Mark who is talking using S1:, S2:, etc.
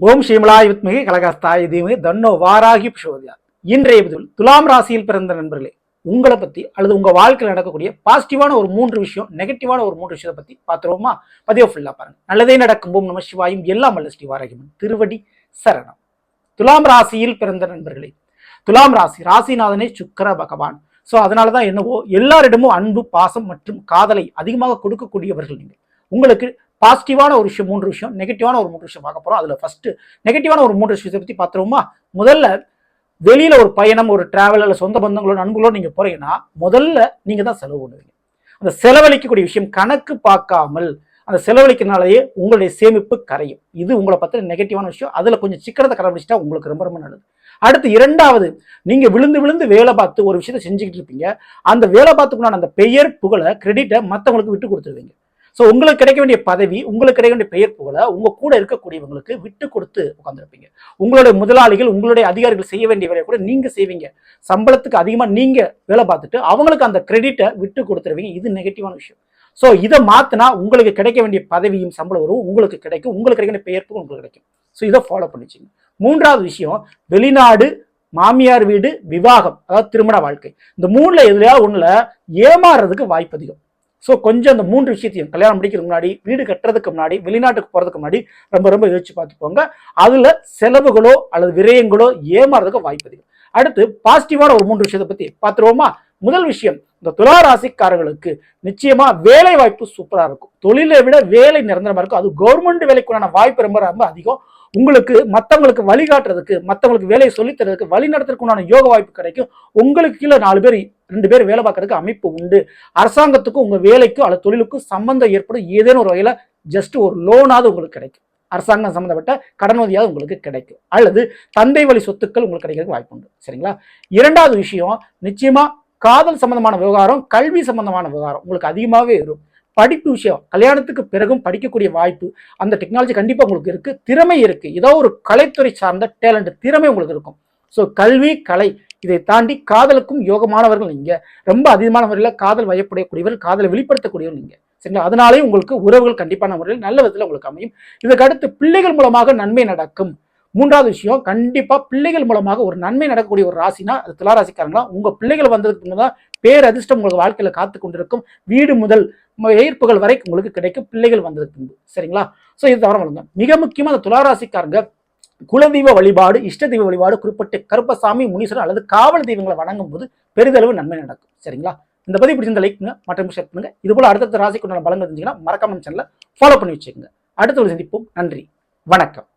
S1: ஓம் ஸ்ரீமலாய் வித்மிகி கலகஸ்தாய் தீமிகி தன்னோ வாராகி பிரசோதயாத். இன்றைய பதிவில் துலாம் ராசியில் பிறந்த நண்பர்களே, உங்களை பத்தி அல்லது உங்க வாழ்க்கையில் நடக்கக்கூடிய பாசிட்டிவான ஒரு 3 விஷயம், நெகட்டிவான ஒரு 3 விஷயத்தை பத்தி பார்த்துருவோமா? பதிவை ஃபுல்லா பாருங்க. நல்லதே நடக்கும். ஓம் நம சிவாயும். எல்லாம் அல்ல ஸ்ரீ வாராகிமன் திருவடி சரணம். துலாம் ராசியில் பிறந்த நண்பர்களே, துலாம் ராசி ராசிநாதனே சுக்கிர பகவான். ஸோ அதனாலதான் என்னவோ எல்லாரிடமும் அன்பு, பாசம் மற்றும் காதலை அதிகமாக கொடுக்கக்கூடியவர்கள் நீங்கள். உங்களுக்கு பாசிட்டிவான ஒரு விஷயம் 3 விஷயம், நெகட்டிவான ஒரு 3 விஷயம் பார்க்க போறோம். அதுல ஃபர்ஸ்ட் நெகட்டிவான ஒரு 3 விஷயத்தை பத்தி பார்த்துருவோமா? முதல்ல, வெளியில ஒரு பயணம், ஒரு டிராவல் அல்ல சொந்த பந்தங்களோட நண்பர்களோட நீங்க போறீங்கன்னா முதல்ல நீங்க தான் செலவு பண்ணுவீங்க. அந்த செலவழிக்கக்கூடிய விஷயம் கணக்கு பார்க்காமல் அந்த செலவழிக்கிறனாலேயே உங்களுடைய சேமிப்பு கரையும். இது உங்களை பத்தின நெகட்டிவான விஷயம். அதுல கொஞ்சம் சிக்கனத்தை கடைபிடிச்சிட்டா உங்களுக்கு ரொம்ப ரொம்ப நல்லது. அடுத்து இரண்டாவது, நீங்க விழுந்து விழுந்து வேலை பார்த்து ஒரு விஷயத்தை செஞ்சுக்கிட்டு இருப்பீங்க. அந்த வேலை பார்த்துக்குள்ள அந்த பெயர் புகழை, கிரெடிட்டை மற்றவங்களுக்கு விட்டு கொடுத்துருவீங்க. ஸோ உங்களுக்கு கிடைக்க வேண்டிய பதவி, உங்களுக்கு கிடைக்க வேண்டிய பெயர் புகழை உங்க கூட இருக்கக்கூடியவங்களுக்கு விட்டு கொடுத்து உட்காந்துருப்பீங்க. உங்களுடைய முதலாளிகள், உங்களுடைய அதிகாரிகள் செய்ய வேண்டிய வேலையை கூட நீங்க செய்வீங்க. சம்பளத்துக்கு அதிகமா நீங்க வேலை பார்த்துட்டு அவங்களுக்கு அந்த கிரெடிட்டை விட்டு கொடுத்துருவீங்க. இது நெகட்டிவான விஷயம். ஸோ இதை மாத்தினா உங்களுக்கு கிடைக்க வேண்டிய பதவியும் சம்பளம் வரும், உங்களுக்கு கிடைக்கும், உங்களுக்கு கிடைக்க வேண்டிய பெயர் புகழ் உங்களுக்கு கிடைக்கும். ஸோ இதை ஃபாலோ பண்ணிச்சிங்க. மூன்றாவது விஷயம், வெளிநாடு, மாமியார் வீடு, விவாகம், அதாவது திருமண வாழ்க்கை. இந்த 3ல எதுலையாவது ஒண்ணுல ஏமாறுறதுக்கு வாய்ப்பு அதிகம். ஸோ கொஞ்சம் அந்த 3 விஷயத்தையும், கல்யாணம் முடிக்கிறதுக்கு முன்னாடி, வீடு கட்டுறதுக்கு முன்னாடி, வெளிநாட்டுக்கு போறதுக்கு முன்னாடி ரொம்ப யோசிச்சு பார்த்துக்கோங்க. அதுல செலவுகளோ அல்லது விரயங்களோ ஏமாறதுக்கு வாய்ப்பு அதிகம். அடுத்து பாசிட்டிவான ஒரு 3 விஷயத்தை பத்தி பார்த்துருவோமா? முதல் விஷயம், இந்த துலா ராசிக்காரர்களுக்கு நிச்சயமா வேலை வாய்ப்பு சூப்பரா இருக்கும். தொழிலை விட வேலை நிரந்தரமா இருக்கும். அது கவர்மெண்ட் வேலைக்குண்டான வாய்ப்பு ரொம்ப ரொம்ப அதிகம். உங்களுக்கு மற்றவங்களுக்கு வழிகாட்டுறதுக்கு, மற்றவங்களுக்கு வேலையை சொல்லித்தரதுக்கு, வழி நடத்துறதுக்குண்டான யோக வாய்ப்பு கிடைக்கும். உங்களுக்கு கீழே 4 பேர் 2 பேர் வேலை பார்க்கறதுக்கு அமைப்பு உண்டு. அரசாங்கத்துக்கும் உங்க வேலைக்கும் அல்லது தொழிலுக்கும் சம்பந்தம் ஏற்படும். ஏதேனும் ஒரு வகையில ஜஸ்ட் ஒரு லோனாவது உங்களுக்கு கிடைக்கும். அரசாங்கம் சம்பந்தப்பட்ட கடனுதவியாவது உங்களுக்கு கிடைக்கும். அல்லது தந்தை வழி சொத்துக்கள் உங்களுக்கு கிடைக்கிறதுக்கு வாய்ப்பு உண்டு. சரிங்களா? இரண்டாவது விஷயம், நிச்சயமா காதல் சம்பந்தமான விவகாரம், கல்வி சம்பந்தமான விவகாரம் உங்களுக்கு அதிகமாகவே இருக்கும். படிப்பு விஷயம், கல்யாணத்துக்கு பிறகும் படிக்கக்கூடிய வாய்ப்பு, அந்த டெக்னாலஜி கண்டிப்பா உங்களுக்கு இருக்கு. திறமை இருக்கு. ஏதோ ஒரு கலைத்துறை சார்ந்த டேலண்ட், திறமை உங்களுக்கு இருக்கும். ஸோ கல்வி, கலை, இதை தாண்டி காதலுக்கும் யோகமானவர்கள் நீங்க. ரொம்ப அதிகமான முறையில் காதல் வயப்படக்கூடியவர்கள், காதலை வெளிப்படுத்தக்கூடியவர்கள் நீங்க. சரிங்களா? அதனாலேயும் உங்களுக்கு உறவுகள் கண்டிப்பான முறையில் நல்ல விதத்தில் உங்களுக்கு அமையும். இதுக்கு அடுத்து பிள்ளைகள் மூலமாக நன்மை நடக்கும். மூன்றாவது விஷயம், கண்டிப்பா பிள்ளைகள் மூலமாக ஒரு நன்மை நடக்கக்கூடிய ஒரு ராசினா அது துலா ராசிக்காரங்களா. உங்க பிள்ளைகள் வந்ததுக்கு முன்னதான் பேரதிர்ஷ்டம் உங்களுக்கு வாழ்க்கையில காத்து கொண்டிருக்கும். வீடு முதல் எயிர்ப்புகள் வரை உங்களுக்கு கிடைக்கும் பிள்ளைகள் வந்ததுக்கு முன்பு. சரிங்களா? ஸோ இது தவிர வளர்ங்க. மிக முக்கியமா அந்த துலா ராசிக்காரங்க குலதெய்வ வழிபாடு, இஷ்ட தெய்வ வழிபாடு, குறிப்பிட்ட கருப்பசாமி, முனீஸ்வரர் அல்லது காவல் தெய்வங்களை வணங்கும் போது பெரிதளவு நன்மை நடக்கும். சரிங்களா? இந்த பதிவு பிடிச்சிருந்த லைக்குங்க, மற்றும் ஷேர் பண்ணுங்க. இது போல அடுத்த ராசிக்குண்டான பலங்கள் தெரிஞ்சுங்கன்னா மறக்காம சேனலை ஃபாலோ பண்ணி வச்சுக்கோங்க. அடுத்த ஒரு சந்திப்போம். நன்றி, வணக்கம்.